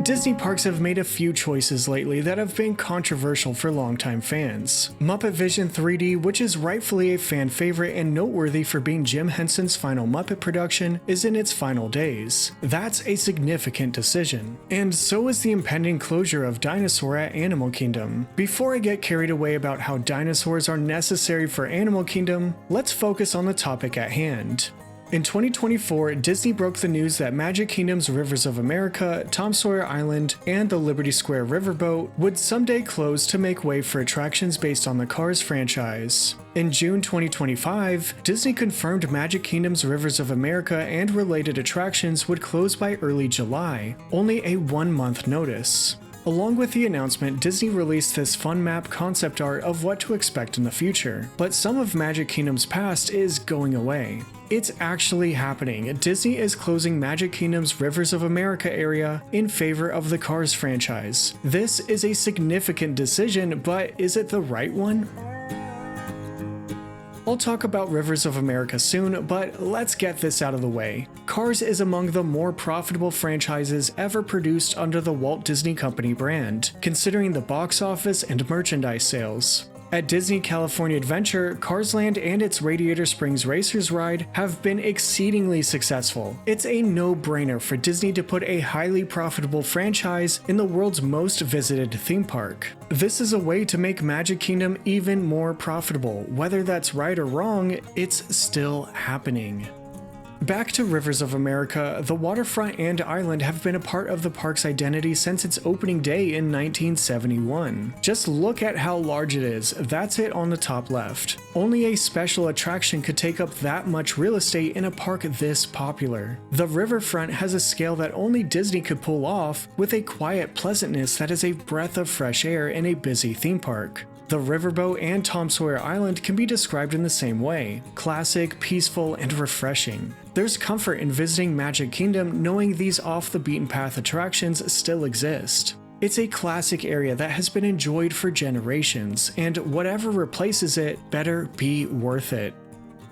Disney parks have made a few choices lately that have been controversial for longtime fans. Muppet Vision 3D, which is rightfully a fan favorite and noteworthy for being Jim Henson's final Muppet production, is in its final days. That's a significant decision. And so is the impending closure of Dinosaur at Animal Kingdom. Before I get carried away about how dinosaurs are necessary for Animal Kingdom, let's focus on the topic at hand. In 2024, Disney broke the news that Magic Kingdom's Rivers of America, Tom Sawyer Island, and the Liberty Square Riverboat would someday close to make way for attractions based on the Cars franchise. In June 2025, Disney confirmed Magic Kingdom's Rivers of America and related attractions would close by early July, only a 1-month notice. Along with the announcement, Disney released this fun map concept art of what to expect in the future, but some of Magic Kingdom's past is going away. It's actually happening. Disney is closing Magic Kingdom's Rivers of America area in favor of the Cars franchise. This is a significant decision, but is it the right one? I'll talk about Rivers of America soon, but let's get this out of the way. Cars is among the more profitable franchises ever produced under the Walt Disney Company brand, considering the box office and merchandise sales. At Disney California Adventure, Cars Land and its Radiator Springs Racers ride have been exceedingly successful. It's a no-brainer for Disney to put a highly profitable franchise in the world's most visited theme park. This is a way to make Magic Kingdom even more profitable. Whether that's right or wrong, it's still happening. Back to Rivers of America, the waterfront and island have been a part of the park's identity since its opening day in 1971. Just look at how large it is, that's it on the top left. Only a special attraction could take up that much real estate in a park this popular. The riverfront has a scale that only Disney could pull off, with a quiet pleasantness that is a breath of fresh air in a busy theme park. The riverboat and Tom Sawyer Island can be described in the same way: classic, peaceful, and refreshing. There's comfort in visiting Magic Kingdom knowing these off-the-beaten-path attractions still exist. It's a classic area that has been enjoyed for generations, and whatever replaces it better be worth it.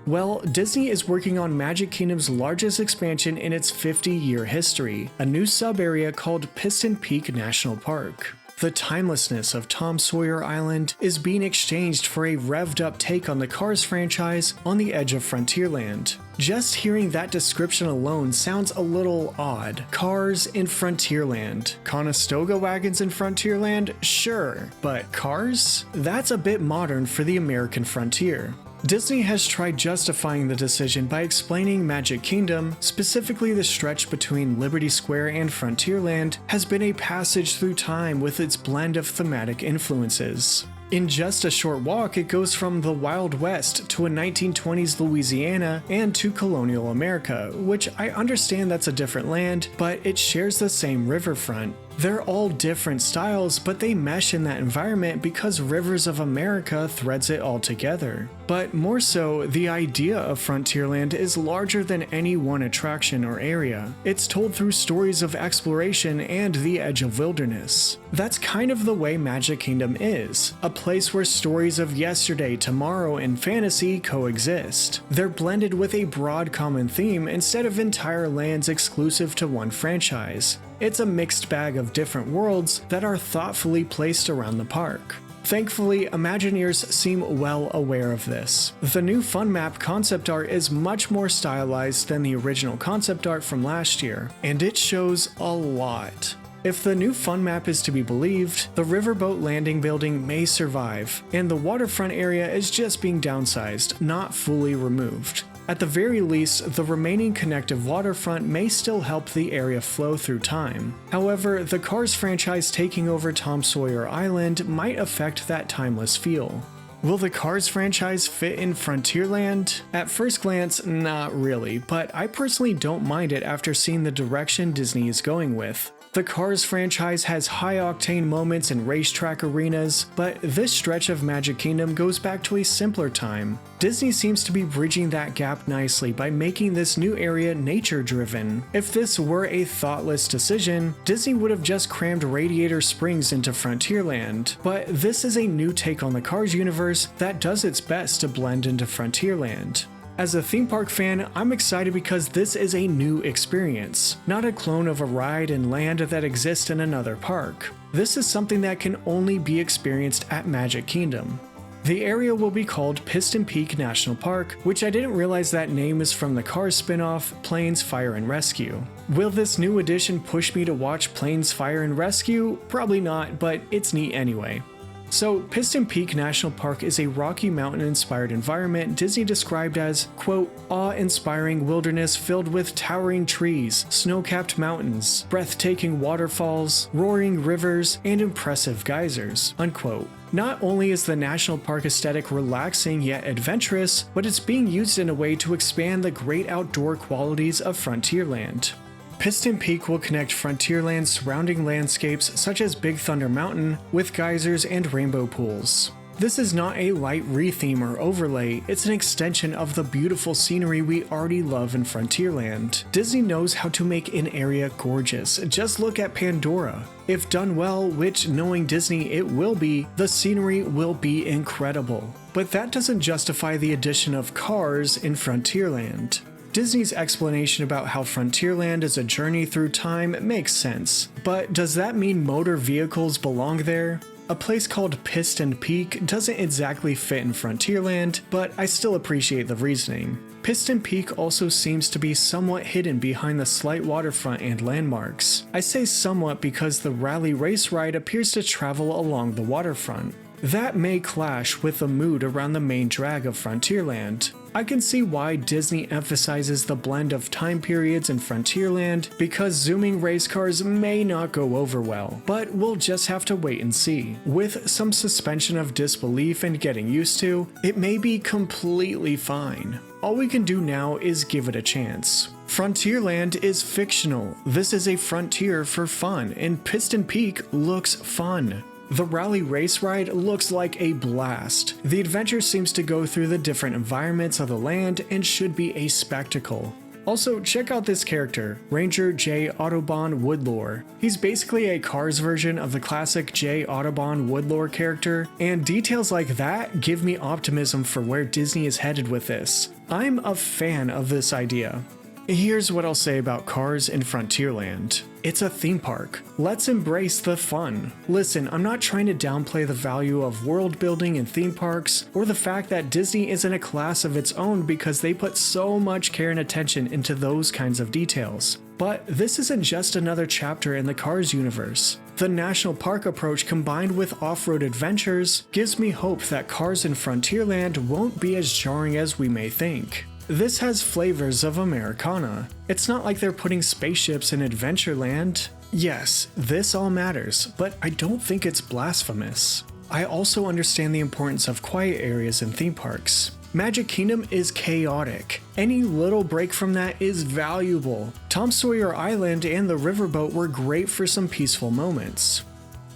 Well, Disney is working on Magic Kingdom's largest expansion in its 50-year history, a new sub-area called Piston Peak National Park. The timelessness of Tom Sawyer Island is being exchanged for a revved-up take on the Cars franchise on the edge of Frontierland. Just hearing that description alone sounds a little odd. Cars in Frontierland. Conestoga wagons in Frontierland? Sure, but cars? That's a bit modern for the American frontier. Disney has tried justifying the decision by explaining Magic Kingdom, specifically the stretch between Liberty Square and Frontierland, has been a passage through time with its blend of thematic influences. In just a short walk, it goes from the Wild West to a 1920s Louisiana and to colonial America, which I understand that's a different land, but it shares the same riverfront. They're all different styles, but they mesh in that environment because Rivers of America threads it all together. But more so, the idea of Frontierland is larger than any one attraction or area. It's told through stories of exploration and the edge of wilderness. That's kind of the way Magic Kingdom is, a place where stories of yesterday, tomorrow, and fantasy coexist. They're blended with a broad common theme instead of entire lands exclusive to one franchise. It's a mixed bag of different worlds that are thoughtfully placed around the park. Thankfully, Imagineers seem well aware of this. The new Fun Map concept art is much more stylized than the original concept art from last year, and it shows a lot. If the new Fun Map is to be believed, the riverboat landing building may survive, and the waterfront area is just being downsized, not fully removed. At the very least, the remaining connective waterfront may still help the area flow through time. However, the Cars franchise taking over Tom Sawyer Island might affect that timeless feel. Will the Cars franchise fit in Frontierland? At first glance, not really, but I personally don't mind it after seeing the direction Disney is going with. The Cars franchise has high-octane moments in racetrack arenas, but this stretch of Magic Kingdom goes back to a simpler time. Disney seems to be bridging that gap nicely by making this new area nature-driven. If this were a thoughtless decision, Disney would have just crammed Radiator Springs into Frontierland, but this is a new take on the Cars universe that does its best to blend into Frontierland. As a theme park fan, I'm excited because this is a new experience, not a clone of a ride and land that exists in another park. This is something that can only be experienced at Magic Kingdom. The area will be called Piston Peak National Park, which I didn't realize that name is from the Cars spin-off Planes Fire and Rescue. Will this new addition push me to watch Planes Fire and Rescue? Probably not, but it's neat anyway. So, Piston Peak National Park is a Rocky Mountain-inspired environment Disney described as, quote, awe-inspiring wilderness filled with towering trees, snow-capped mountains, breathtaking waterfalls, roaring rivers, and impressive geysers, unquote. Not only is the national park aesthetic relaxing yet adventurous, but it's being used in a way to expand the great outdoor qualities of Frontierland. Piston Peak will connect Frontierland's surrounding landscapes such as Big Thunder Mountain with geysers and rainbow pools. This is not a light retheme or overlay, it's an extension of the beautiful scenery we already love in Frontierland. Disney knows how to make an area gorgeous, just look at Pandora. If done well, which knowing Disney it will be, the scenery will be incredible. But that doesn't justify the addition of cars in Frontierland. Disney's explanation about how Frontierland is a journey through time makes sense, but does that mean motor vehicles belong there? A place called Piston Peak doesn't exactly fit in Frontierland, but I still appreciate the reasoning. Piston Peak also seems to be somewhat hidden behind the slight waterfront and landmarks. I say somewhat because the rally race ride appears to travel along the waterfront. That may clash with the mood around the main drag of Frontierland. I can see why Disney emphasizes the blend of time periods in Frontierland because zooming race cars may not go over well, but we'll just have to wait and see. With some suspension of disbelief and getting used to, it may be completely fine. All we can do now is give it a chance. Frontierland is fictional. This is a frontier for fun, and Piston Peak looks fun. The rally race ride looks like a blast. The adventure seems to go through the different environments of the land and should be a spectacle. Also, check out this character, Ranger J. Autobahn Woodlore. He's basically a Cars version of the classic J. Autobahn Woodlore character, and details like that give me optimism for where Disney is headed with this. I'm a fan of this idea. Here's what I'll say about Cars in Frontierland. It's a theme park. Let's embrace the fun. Listen, I'm not trying to downplay the value of world building in theme parks, or the fact that Disney is in a class of its own because they put so much care and attention into those kinds of details. But this isn't just another chapter in the Cars universe. The national park approach combined with off-road adventures gives me hope that Cars in Frontierland won't be as jarring as we may think. This has flavors of Americana. It's not like they're putting spaceships in Adventureland. Yes, this all matters, but I don't think it's blasphemous. I also understand the importance of quiet areas in theme parks. Magic Kingdom is chaotic. Any little break from that is valuable. Tom Sawyer Island and the riverboat were great for some peaceful moments.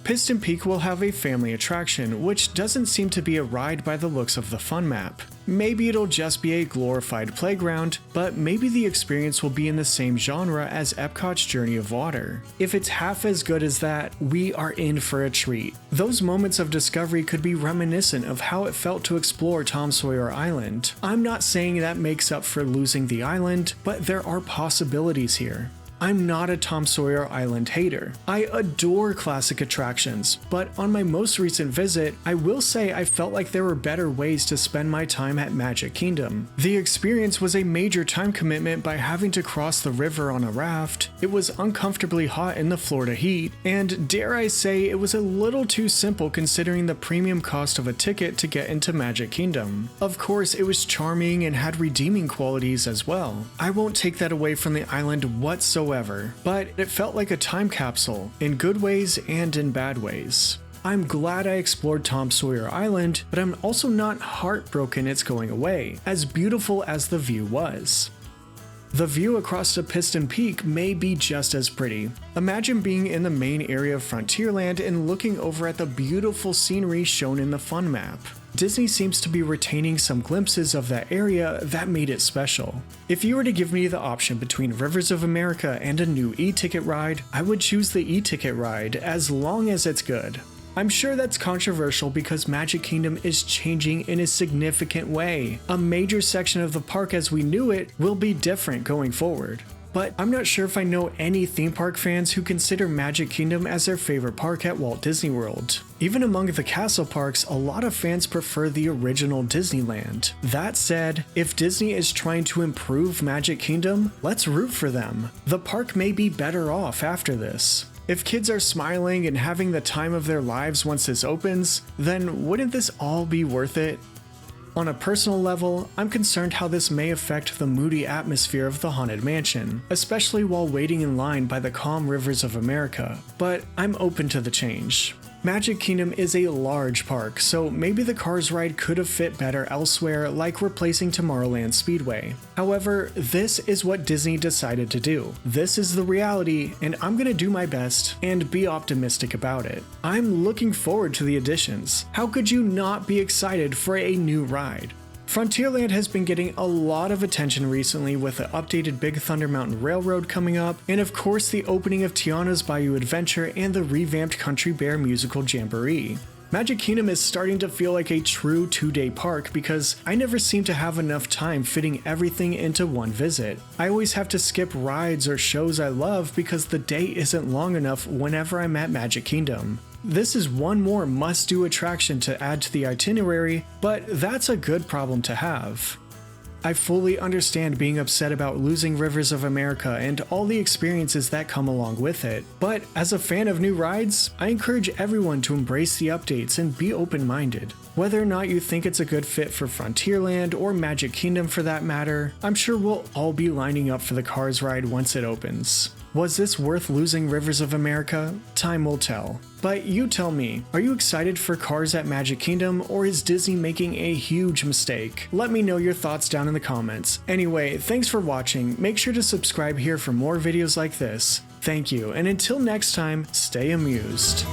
Piston Peak will have a family attraction, which doesn't seem to be a ride by the looks of the fun map. Maybe it'll just be a glorified playground, but maybe the experience will be in the same genre as Epcot's Journey of Water. If it's half as good as that, we are in for a treat. Those moments of discovery could be reminiscent of how it felt to explore Tom Sawyer Island. I'm not saying that makes up for losing the island, but there are possibilities here. I'm not a Tom Sawyer Island hater. I adore classic attractions, but on my most recent visit, I will say I felt like there were better ways to spend my time at Magic Kingdom. The experience was a major time commitment by having to cross the river on a raft, it was uncomfortably hot in the Florida heat, and dare I say it was a little too simple considering the premium cost of a ticket to get into Magic Kingdom. Of course, it was charming and had redeeming qualities as well. I won't take that away from the island whatsoever. But it felt like a time capsule, in good ways and in bad ways. I'm glad I explored Tom Sawyer Island, but I'm also not heartbroken it's going away, as beautiful as the view was. The view across the Piston Peak may be just as pretty. Imagine being in the main area of Frontierland and looking over at the beautiful scenery shown in the fun map. Disney seems to be retaining some glimpses of that area that made it special. If you were to give me the option between Rivers of America and a new e-ticket ride, I would choose the e-ticket ride as long as it's good. I'm sure that's controversial because Magic Kingdom is changing in a significant way. A major section of the park as we knew it will be different going forward. But I'm not sure if I know any theme park fans who consider Magic Kingdom as their favorite park at Walt Disney World. Even among the castle parks, a lot of fans prefer the original Disneyland. That said, if Disney is trying to improve Magic Kingdom, let's root for them. The park may be better off after this. If kids are smiling and having the time of their lives once this opens, then wouldn't this all be worth it? On a personal level, I'm concerned how this may affect the moody atmosphere of the Haunted Mansion, especially while waiting in line by the calm rivers of America, but I'm open to the change. Magic Kingdom is a large park, so maybe the Cars ride could have fit better elsewhere, like replacing Tomorrowland Speedway. However, this is what Disney decided to do. This is the reality, and I'm gonna do my best and be optimistic about it. I'm looking forward to the additions. How could you not be excited for a new ride? Frontierland has been getting a lot of attention recently with the updated Big Thunder Mountain Railroad coming up, and of course the opening of Tiana's Bayou Adventure and the revamped Country Bear musical Jamboree. Magic Kingdom is starting to feel like a true 2-day park because I never seem to have enough time fitting everything into one visit. I always have to skip rides or shows I love because the day isn't long enough whenever I'm at Magic Kingdom. This is one more must-do attraction to add to the itinerary, but that's a good problem to have. I fully understand being upset about losing Rivers of America and all the experiences that come along with it, but as a fan of new rides, I encourage everyone to embrace the updates and be open-minded. Whether or not you think it's a good fit for Frontierland or Magic Kingdom for that matter, I'm sure we'll all be lining up for the Cars ride once it opens. Was this worth losing Rivers of America? Time will tell. But you tell me, are you excited for Cars at Magic Kingdom, or is Disney making a huge mistake? Let me know your thoughts down in the comments. Anyway, thanks for watching. Make sure to subscribe here for more videos like this. Thank you, and until next time, stay amused.